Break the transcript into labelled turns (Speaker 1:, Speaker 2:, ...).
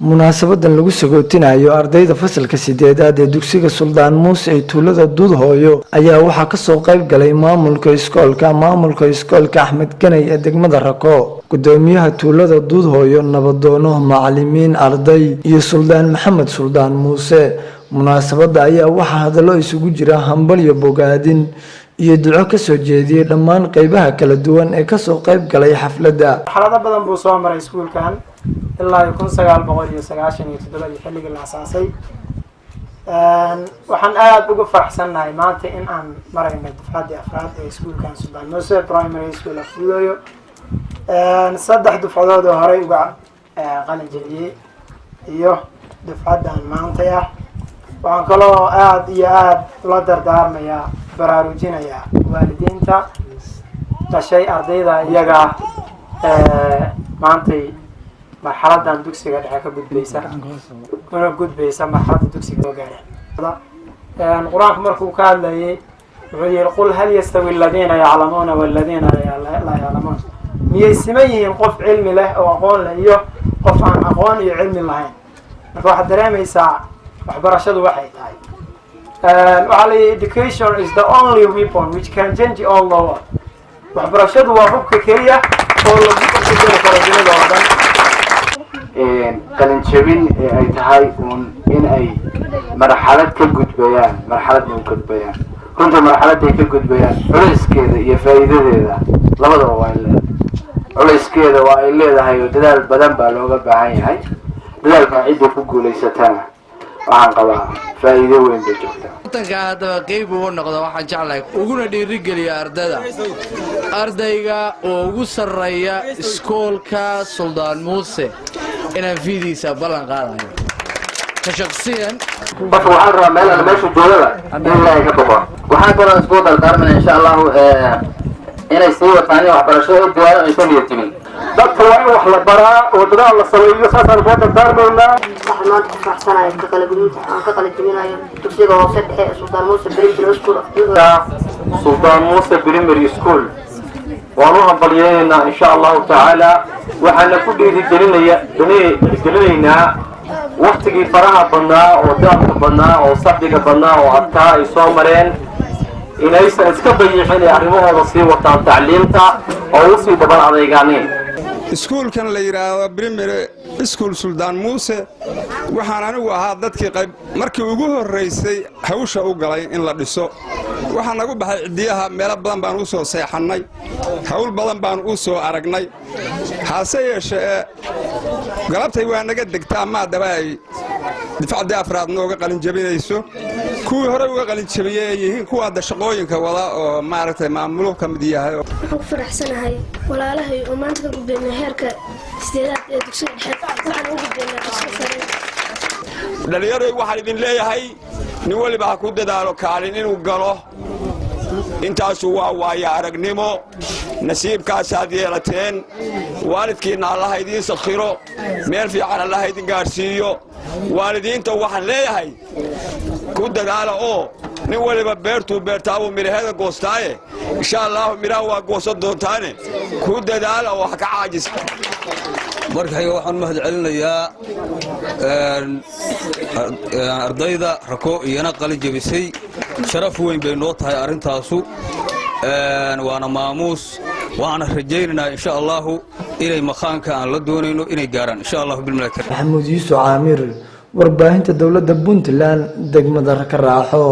Speaker 1: munaasabadan lagu sagootinayo ardayda fasalka 8aad ee dugsiga suldaan muuse ee tuulada Duud Hooyo ayaa waxa ka soo qayb galay maamulka iskoolka Axmed Ganay ee degmada Rako gudoomiyaha tuulada Duud Hooyo nabadoono macallimiin arday iyo suldaan Maxamed suldaan muuse munaasabada ayaa waxa hadallo isugu jira hambal iyo bogaadin iyo duco ka soo jeediyay dhammaan qaybaha kala duwan ee ka soo qayb galay xafladda
Speaker 2: xalada badan buu soo maray iskuulkan ilaa 1997 xilliga la aasaasay waxaan aad ugu faraxsanahay maanta in aan marayno dufcadii afraad ee iskuulkan suldaan muuse primary school of Duud Hooyo saddex dufcadood oo hore uga qalin jabiyay iyo dufcadan maanta waxaan kaloo aad iyo aad la dardaarmayaa baraarujinaya waalidiinta dhashay ardayda iyaga maantay marxaladan dugsiga dhexe ka gudbaysa marxaladda dugsiga oo gaaray quraanka markuu ka hadlayay wuxuu yiri qul hal yastawi alladheena ya'lamuuna walladheena la ya'lamuun miyay simayeen qof cilmi leh oo aqoon leh iyo qof aan aqoon iyo cilmi lahayn marka waxa dareemaysaa waxbarashadu waxay tahay education is the only weapon which can change all the world waxbarashadu waa hubka kaliya oo lagu bedeli karo dunida oo dhan qalin jabin ay tahay in ay marxalad ka gudbayaan runta marxalad ay ka gudbayaan culeyskeeda iyo faa'iidadeeda labadaba waa culeyskeeda waa ay leedahay dadaal badan baa looga baahan yahay dadaalka cidda ku guuleysatana waxaan qabaa faa'iido weyn bay jirtaa
Speaker 3: tanka qayb uu noqdo waxaan jeclahay uguna dhiirigeliya ardayga oo ugu sareeya iskoolka suldaan muuse inaan fiidiisa ballan qaadayo ka shakhsiyan
Speaker 4: waxaan rabaa meesha joogada in ilaahay ka boqo waxaan kaloo isku dardaarmanaa insha Allah inay sii wataan waxbarashada diiwaan ay soo niyadjabin dadka waa in wax la baraa oo dadaal la sameeyo saasaan ku dardaarmaynaa
Speaker 5: waxaan ku faraxsanahay ka kala gudubta aan ka kala jabinayo dugsiga hoose dhexe suldaan muuse primary school
Speaker 4: suldaan muuse primary school waan u hambalyeynaa insha Allah taala waxaan ku dhiirigelinaynaa waqtigii faraha badnaa oo daalka badnaa oo sabdiga badnaa oo adkaa ay soo mareen inaysan iska bayiixin arrimahooda sii wataan tacliinta oo u sii daban adeegaaneen
Speaker 6: iskuulkan la yiraahdo primary school suldaan muuse waxaan anigu ahaa dadkii qayb markii ugu horeysay hawsha u galay in la dhiso waxaan nagu baxay cidiyaha meelo badan baan u soo seexannay hawl badan baan u soo aragnay haase yeeshee galabtay waa naga degtaa maadaba ay difacdii afraad nooga qalin jabinayso kuwii hore uga qalin jabiyay yihiin kuwa hadda shaqooyinka wada oo maaragtay maamulka ka mid yahay
Speaker 7: waxaan ku faraxsanahay walaalahay oo maanta ka gudbeenay heerka 8aad ee dugsiga dhexe waxaan ugu gudbeenay
Speaker 6: dhalinyaro waxaan idin leeyahay nin waliba ha ku dadaalo kaalin inuu galo intaasu waa waaya aragnimo nasiibkaas aad yeelateen waalidkiina Allah idin sakhiro meel fiican Allah idin gaarsiiyo waalidiinta waxaan leeyahay ku dadaalo oo nin waliba beertaa uu miraheeda goostaaye insha Allah miraha waa goosan doontaane ku dadaalo oo ka caajis
Speaker 8: markay waxaan mahad celinayaa ardayda Rako iyana qalin jabisay sharaf weyn bay noo tahay arintaasu waana maamuus waana rajaynaynaa insha Allah inay maqaanka aan la doonayno inay gaaraan insha Allah bil malaa'ikah
Speaker 1: Maxamuud Yuusuf Caamir warbaahinta dawladda Puntland degmada Rako raaxo